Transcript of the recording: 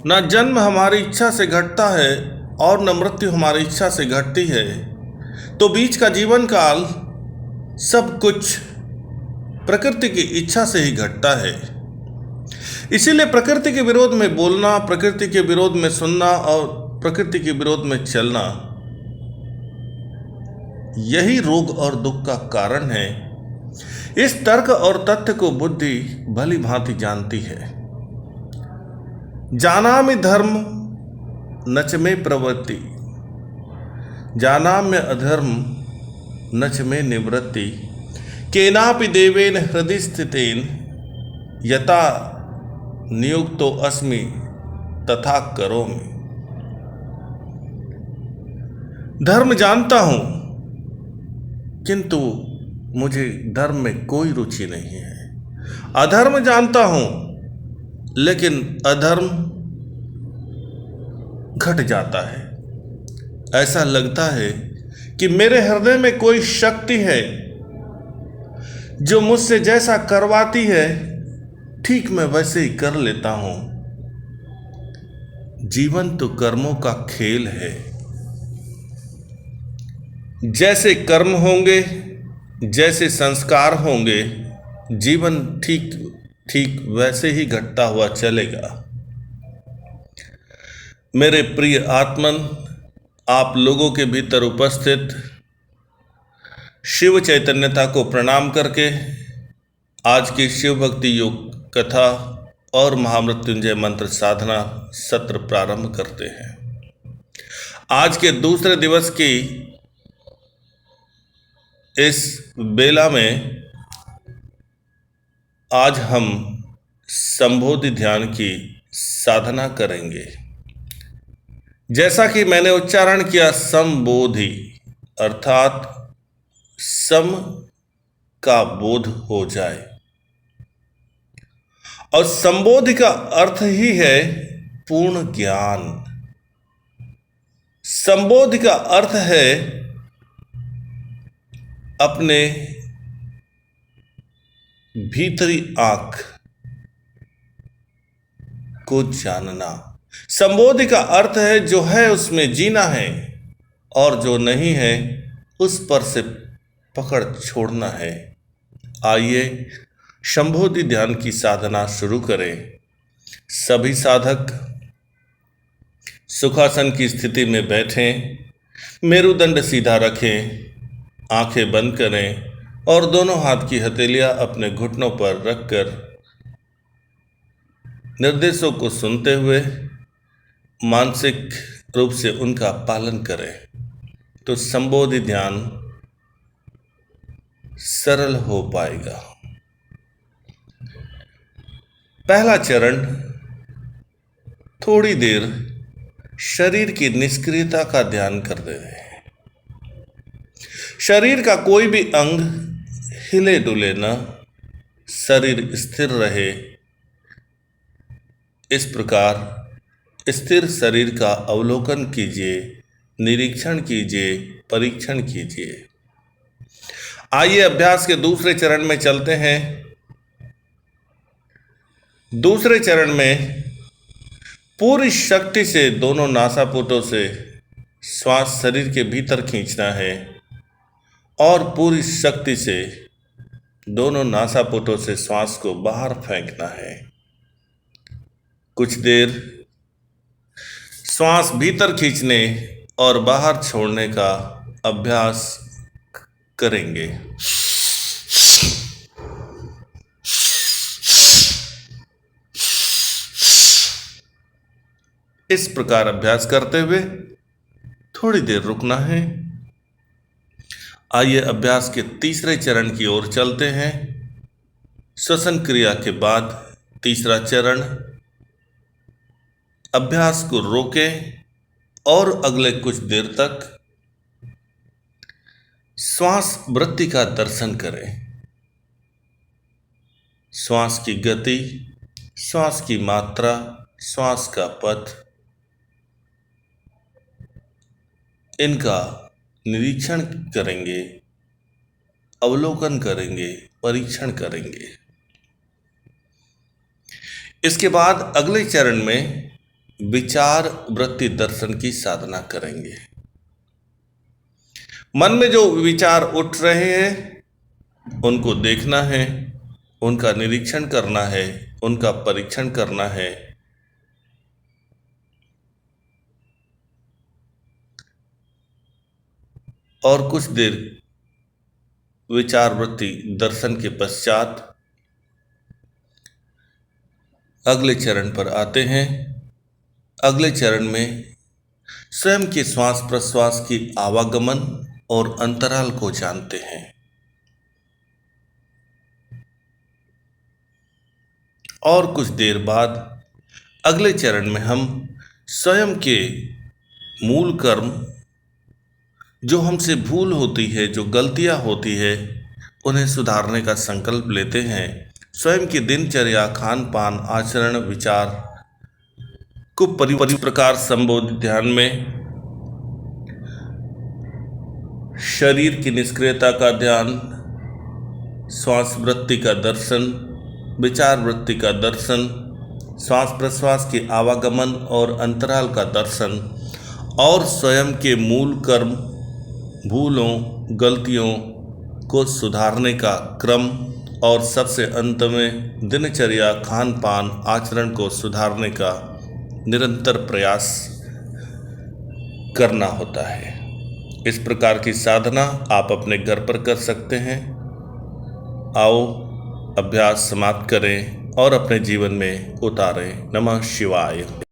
न जन्म हमारी इच्छा से घटता है और न मृत्यु हमारी इच्छा से घटती है, तो बीच का जीवन काल सब कुछ प्रकृति की इच्छा से ही घटता है। इसीलिए प्रकृति के विरोध में बोलना, प्रकृति के विरोध में सुनना और प्रकृति के विरोध में चलना, यही रोग और दुख का कारण है। इस तर्क और तथ्य को बुद्धि भली भांति जानती है। जानामि धर्म नच में प्रवृत्ति, जानाम्य अधर्म नच में निवृत्ति, केनापि देवेन हृदय स्थितेन यथा नियुक्तो अस्मि तथा करोमि। धर्म जानता हूं, किंतु मुझे धर्म में कोई रुचि नहीं है। अधर्म जानता हूं, लेकिन अधर्म घट जाता है। ऐसा लगता है कि मेरे हृदय में कोई शक्ति है जो मुझसे जैसा करवाती है ठीक मैं वैसे ही कर लेता हूं। जीवन तो कर्मों का खेल है। जैसे कर्म होंगे, जैसे संस्कार होंगे, जीवन ठीक ठीक वैसे ही घटता हुआ चलेगा। मेरे प्रिय आत्मन, आप लोगों के भीतर उपस्थित शिव चैतन्यता को प्रणाम करके आज की शिव भक्ति योग कथा और महामृत्युंजय मंत्र साधना सत्र प्रारंभ करते हैं। आज के दूसरे दिवस की इस बेला में आज हम संबोधि ध्यान की साधना करेंगे। जैसा कि मैंने उच्चारण किया संबोधि, अर्थात सम का बोध हो जाए। और संबोधि का अर्थ ही है पूर्ण ज्ञान। संबोधि का अर्थ है अपने भीतरी आंख को जानना। संबोधि का अर्थ है जो है उसमें जीना है और जो नहीं है उस पर से पकड़ छोड़ना है। आइए संबोधि ध्यान की साधना शुरू करें। सभी साधक सुखासन की स्थिति में बैठें, मेरुदंड सीधा रखें, आंखें बंद करें और दोनों हाथ की हथेलियां अपने घुटनों पर रखकर निर्देशों को सुनते हुए मानसिक रूप से उनका पालन करें, तो संबोधि ध्यान सरल हो पाएगा। पहला चरण, थोड़ी देर शरीर की निष्क्रियता का ध्यान कर रहे हैं। शरीर का कोई भी अंग हिले डुले न, शरीर स्थिर रहे। इस प्रकार स्थिर शरीर का अवलोकन कीजिए, निरीक्षण कीजिए, परीक्षण कीजिए। आइए अभ्यास के दूसरे चरण में चलते हैं। दूसरे चरण में पूरी शक्ति से दोनों नासापुटों से श्वास शरीर के भीतर खींचना है और पूरी शक्ति से दोनों नासापुटों से श्वास को बाहर फेंकना है। कुछ देर श्वास भीतर खींचने और बाहर छोड़ने का अभ्यास करेंगे। इस प्रकार अभ्यास करते हुए थोड़ी देर रुकना है। आइए अभ्यास के तीसरे चरण की ओर चलते हैं। श्वसन क्रिया के बाद तीसरा चरण, अभ्यास को रोकें और अगले कुछ देर तक श्वास वृत्ति का दर्शन करें। श्वास की गति, श्वास की मात्रा, श्वास का पथ, इनका निरीक्षण करेंगे, अवलोकन करेंगे, परीक्षण करेंगे। इसके बाद अगले चरण में विचार वृत्ति दर्शन की साधना करेंगे। मन में जो विचार उठ रहे हैं उनको देखना है, उनका निरीक्षण करना है, उनका परीक्षण करना है और कुछ देर विचार वृत्ति दर्शन के पश्चात अगले चरण पर आते हैं। अगले चरण में स्वयं के श्वास प्रश्वास की आवागमन और अंतराल को जानते हैं और कुछ देर बाद अगले चरण में हम स्वयं के मूल कर्म, जो हमसे भूल होती है, जो गलतियां होती है, उन्हें सुधारने का संकल्प लेते हैं। स्वयं की दिनचर्या, खान पान, आचरण, विचार को परि प्रकार संबोधित ध्यान में शरीर की निष्क्रियता का ध्यान, श्वास वृत्ति का दर्शन, विचार वृत्ति का दर्शन, श्वास प्रश्वास की आवागमन और अंतराल का दर्शन और स्वयं के मूल कर्म, भूलों, गलतियों को सुधारने का क्रम और सबसे अंत में दिनचर्या, खान पान, आचरण को सुधारने का निरंतर प्रयास करना होता है। इस प्रकार की साधना आप अपने घर पर कर सकते हैं। आओ अभ्यास समाप्त करें और अपने जीवन में उतारें। नमः शिवाय।